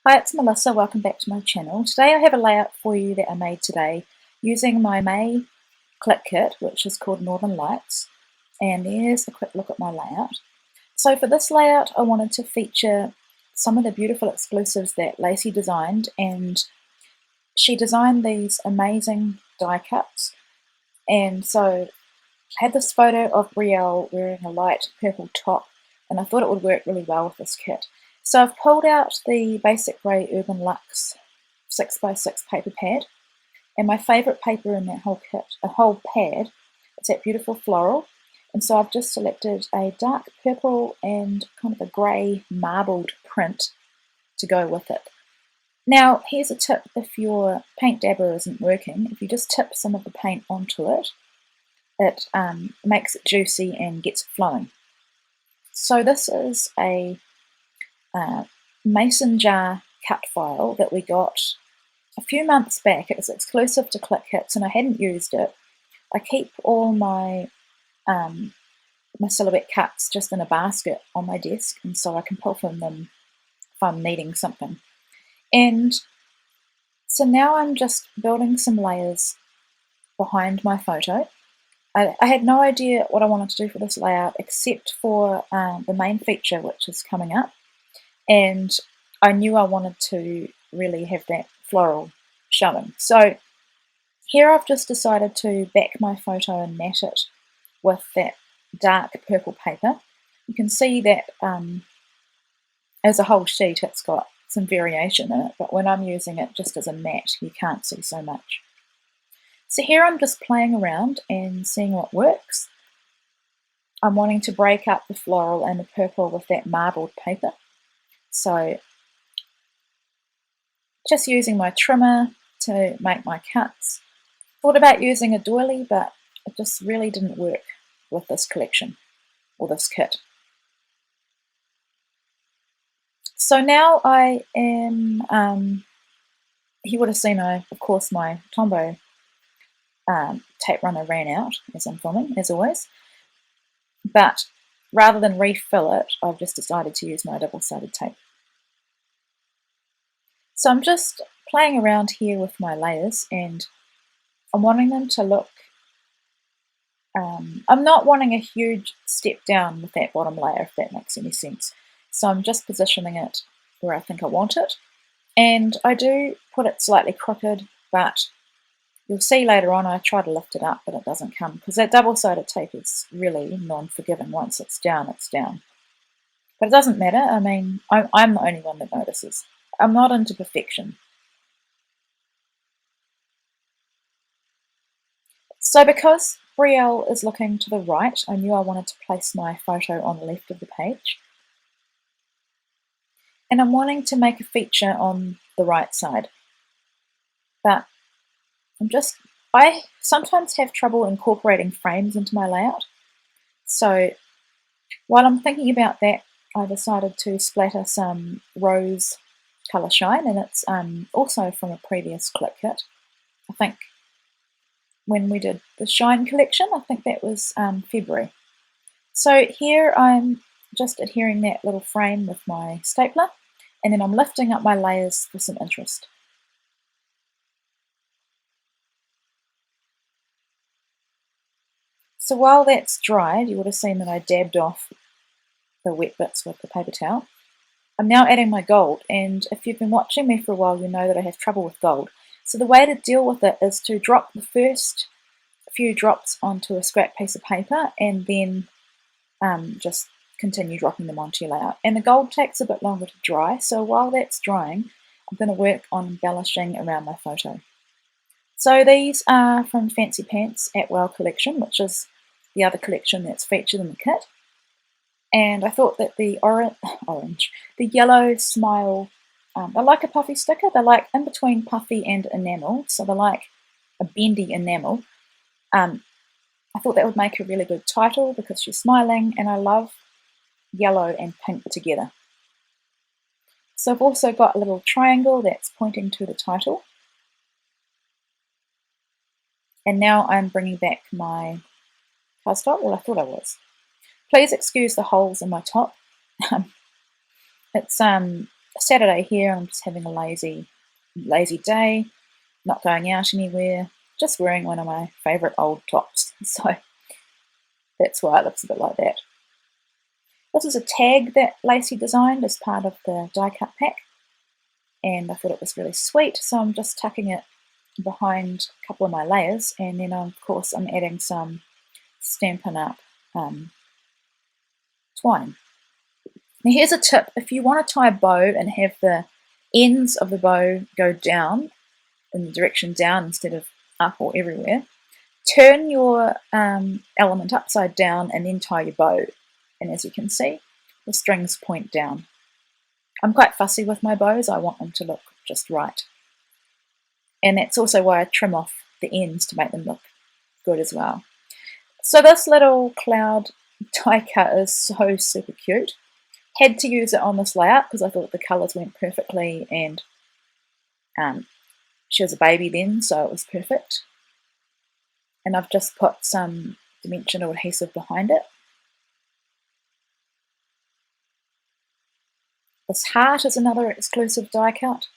Hi, it's Melissa. Welcome back to my channel. Today I have a layout for you that I made today using my May Clique kit, which is called Northern Lights. And there's a quick look at my layout. So for this layout, I wanted to feature some of the beautiful exclusives that Lacey designed, and she designed these amazing die cuts. And so I had this photo of Brielle wearing a light purple top, and I thought it would work really well with this kit. So I've pulled out the basic grey Urban Luxe 6x6 paper pad, and my favourite paper in that whole kit, a whole pad, it's that beautiful floral. And so I've just selected a dark purple and kind of a grey marbled print to go with it. Now here's a tip: if your paint dabber isn't working, if you just tip some of the paint onto it, it makes it juicy and gets it flowing. So this is a mason jar cut file that we got a few months back. It was exclusive to Clique kits and I hadn't used it. I keep all my my silhouette cuts just in a basket on my desk, and so I can pull from them if I'm needing something. And so now I'm just building some layers behind my photo. I had no idea what I wanted to do for this layout except for the main feature, which is coming up, and I knew I wanted to really have that floral showing. So here I've just decided to back my photo and mat it with that dark purple paper. You can see that as a whole sheet it's got some variation in it, but when I'm using it just as a mat you can't see so much. So here I'm just playing around and seeing what works. I'm wanting to break up the floral and the purple with that marbled paper. So just using my trimmer to make my cuts. Thought about using a doily, but it just really didn't work with this collection or this kit. So now I am, you would have seen, of course, my Tombow tape runner ran out as I'm filming, as always. But rather than refill it, I've just decided to use my double-sided tape. So I'm just playing around here with my layers, and I'm wanting them to look, I'm not wanting a huge step down with that bottom layer, if that makes any sense. So I'm just positioning it where I think I want it. And I do put it slightly crooked, but you'll see later on I try to lift it up, but it doesn't come, because that double-sided tape is really non-forgiving. Once it's down, it's down. But it doesn't matter. I mean, I'm the only one that notices. I'm not into perfection. So because Brielle is looking to the right, I knew I wanted to place my photo on the left of the page. And I'm wanting to make a feature on the right side. But I sometimes have trouble incorporating frames into my layout. So while I'm thinking about that, I decided to splatter some rose colour shine, and it's also from a previous Clique kit. I think when we did the shine collection, I think that was February. So here I'm just adhering that little frame with my stapler, and then I'm lifting up my layers for some interest. So while that's dried, you would have seen that I dabbed off the wet bits with the paper towel. I'm now adding my gold, and if you've been watching me for a while, you know that I have trouble with gold. So the way to deal with it is to drop the first few drops onto a scrap piece of paper, and then just continue dropping them onto your layout. And the gold takes a bit longer to dry, so while that's drying, I'm going to work on embellishing around my photo. So these are from Fancy Pants Atwell collection, which is the other collection that's featured in the kit. And I thought that the the yellow smile, they're like a puffy sticker. They're like in between puffy and enamel, so they're like a bendy enamel. I thought that would make a really good title because she's smiling, and I love yellow and pink together. So I've also got a little triangle that's pointing to the title. And now I'm bringing back my cardstock. Well, I thought I was. Please excuse the holes in my top. It's Saturday here, I'm just having a lazy day, not going out anywhere, just wearing one of my favourite old tops. So that's why it looks a bit like that. This is a tag that Lacey designed as part of the die cut pack, and I thought it was really sweet, so I'm just tucking it behind a couple of my layers, and then of course I'm adding some Stampin' Up! Twine. Now here's a tip: if you want to tie a bow and have the ends of the bow go down, in the direction down instead of up or everywhere, turn your element upside down and then tie your bow. And as you can see, the strings point down. I'm quite fussy with my bows, I want them to look just right. And that's also why I trim off the ends to make them look good as well. So this little cloud die cut is so super cute. Had to use it on this layout because I thought the colours went perfectly, and she was a baby then, so it was perfect. And I've just put some dimensional adhesive behind it. This heart is another exclusive die cut,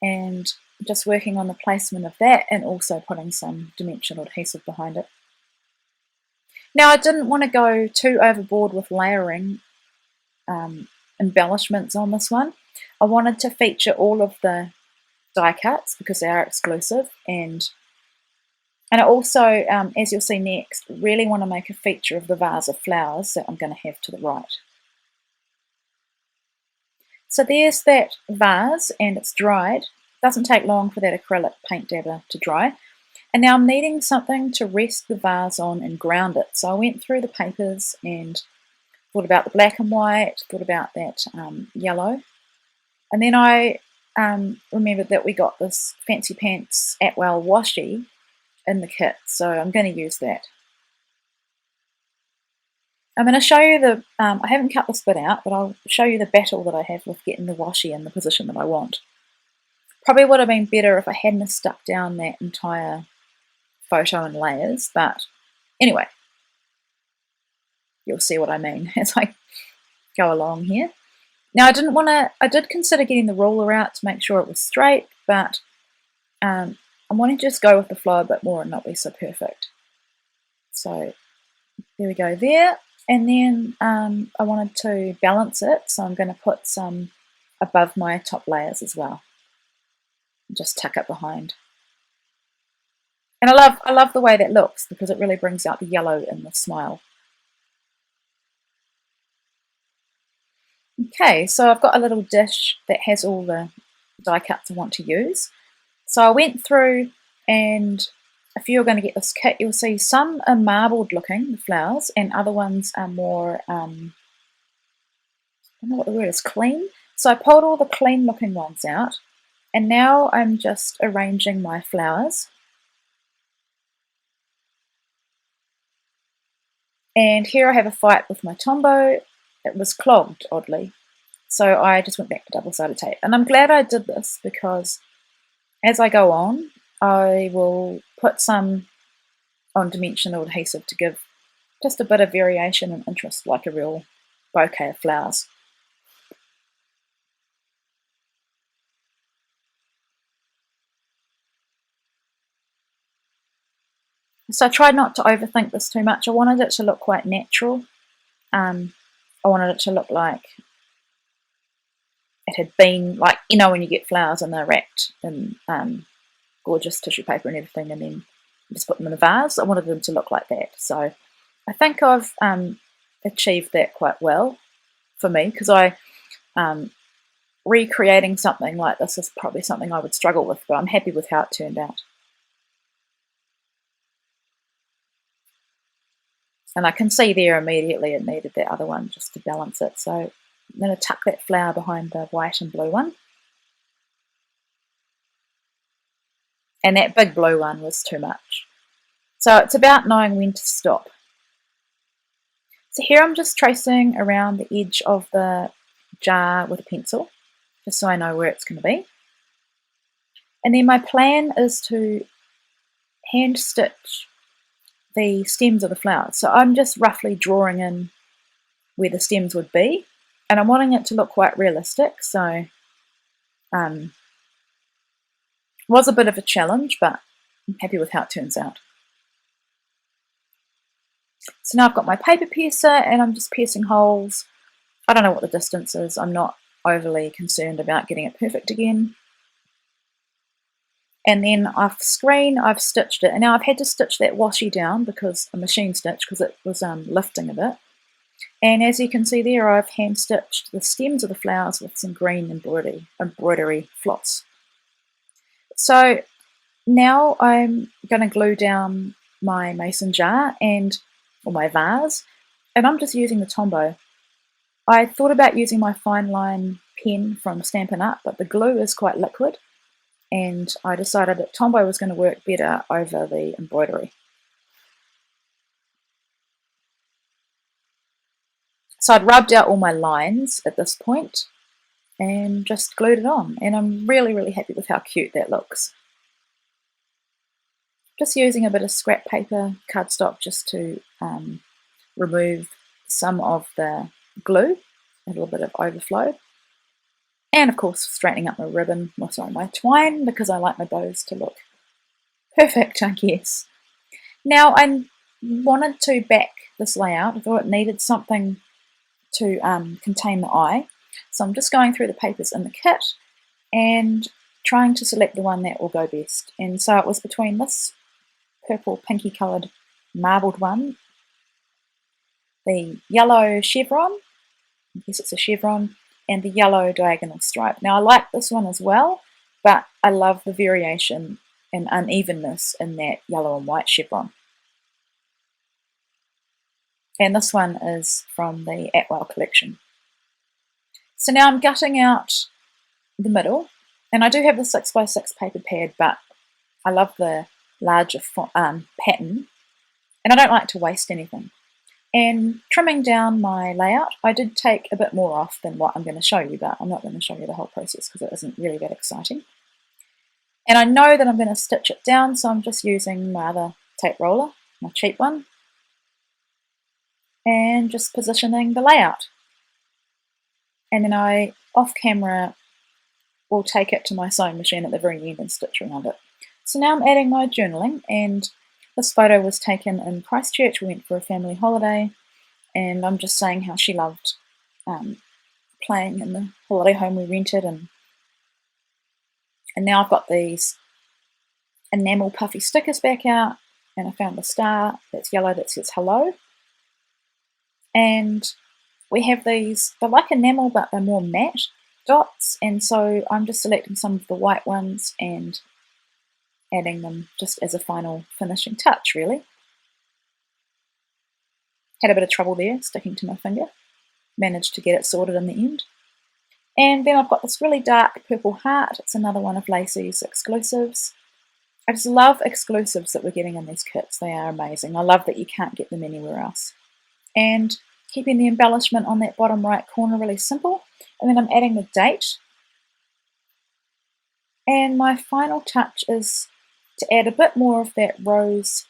and just working on the placement of that and also putting some dimensional adhesive behind it. Now I didn't want to go too overboard with layering embellishments on this one. I wanted to feature all of the die cuts because they are exclusive, and I also, as you'll see next, really want to make a feature of the vase of flowers that I'm going to have to the right. So there's that vase, and it's dried. It doesn't take long for that acrylic paint dabber to dry. And now I'm needing something to rest the vase on and ground it. So I went through the papers and thought about the black and white, thought about that yellow. And then I remembered that we got this Fancy Pants Atwell washi in the kit, so I'm going to use that. I'm going to show you the, I haven't cut this bit out, but I'll show you the battle that I have with getting the washi in the position that I want. Probably would have been better if I hadn't stuck down that entire photo in layers, but anyway, you'll see what I mean as I go along here. Now I did consider getting the ruler out to make sure it was straight, but I'm wanting to just go with the flow a bit more and not be so perfect. So there we go there. And then I wanted to balance it, so I'm going to put some above my top layers as well. Just tuck it behind. And I love the way that looks because it really brings out the yellow in the smile. Okay, so I've got a little dish that has all the die cuts I want to use. So I went through, and if you're going to get this kit, you'll see some are marbled looking, the flowers, and other ones are more, I don't know what the word is, clean. So I pulled all the clean looking ones out, and now I'm just arranging my flowers. And here I have a fight with my Tombow. It was clogged, oddly. So I just went back to double-sided tape. And I'm glad I did this because as I go on, I will put some on dimensional adhesive to give just a bit of variation and interest, like a real bouquet of flowers. So I tried not to overthink this too much. I wanted it to look quite natural. I wanted it to look like it had been, like, you know, when you get flowers and they're wrapped in gorgeous tissue paper and everything, and then you just put them in a vase. I wanted them to look like that. So I think I've achieved that quite well for me, because recreating something like this is probably something I would struggle with, but I'm happy with how it turned out. And I can see there immediately it needed that other one just to balance it. So I'm going to tuck that flower behind the white and blue one. And that big blue one was too much. So it's about knowing when to stop. So here I'm just tracing around the edge of the jar with a pencil, just so I know where it's going to be. And then my plan is to hand stitch the stems of the flowers. So I'm just roughly drawing in where the stems would be, And I'm wanting it to look quite realistic, so was a bit of a challenge, but I'm happy with how it turns out. So now I've got my paper piercer and I'm just piercing holes. I don't know what the distance is. I'm not overly concerned about getting it perfect again. And then off screen, I've stitched it. And now I've had to stitch that washi down because a machine stitch, because it was lifting a bit. And as you can see there, I've hand stitched the stems of the flowers with some green embroidery floss. So now I'm going to glue down my mason jar or my vase, and I'm just using the Tombow. I thought about using my fine line pen from Stampin' Up, but the glue is quite liquid, and I decided that Tombow was going to work better over the embroidery. So I'd rubbed out all my lines at this point and just glued it on, and I'm really happy with how cute that looks. Just using a bit of scrap paper cardstock just to remove some of the glue, a little bit of overflow. And of course straightening up my ribbon, my twine, because I like my bows to look perfect, I guess. Now I wanted to back this layout. I thought it needed something to contain the eye. So I'm just going through the papers in the kit and trying to select the one that will go best. And so it was between this purple pinky coloured marbled one, the yellow chevron, I guess it's a chevron, and the yellow diagonal stripe. Now I like this one as well, but I love the variation and unevenness in that yellow and white chevron. And this one is from the Atwell collection. So now I'm gutting out the middle, and I do have the 6x6 paper pad, but I love the larger pattern, and I don't like to waste anything. And trimming down my layout, I did take a bit more off than what I'm going to show you, but I'm not going to show you the whole process because it isn't really that exciting. And I know that I'm going to stitch it down, so I'm just using my other tape roller, my cheap one, and just positioning the layout. And then I, off camera, will take it to my sewing machine at the very end and stitch around it. So now I'm adding my journaling, and this photo was taken in Christchurch. We went for a family holiday, and I'm just saying how she loved playing in the holiday home we rented. And now I've got these enamel puffy stickers back out, and I found a star that's yellow that says hello. And we have these, they're like enamel but they're more matte dots, and so I'm just selecting some of the white ones and adding them just as a final finishing touch, really. Had a bit of trouble there, sticking to my finger. Managed to get it sorted in the end. And then I've got this really dark purple heart. It's another one of Lacey's exclusives. I just love exclusives that we're getting in these kits. They are amazing. I love that you can't get them anywhere else. And keeping the embellishment on that bottom right corner really simple. And then I'm adding the date. And my final touch is to add a bit more of that rose,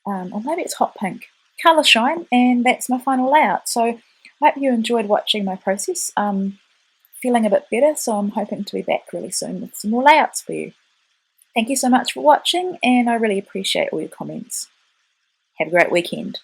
or maybe it's hot pink, colour shine, and that's my final layout. So I hope you enjoyed watching my process. Feeling a bit better, so I'm hoping to be back really soon with some more layouts for you. Thank you so much for watching, and I really appreciate all your comments. Have a great weekend.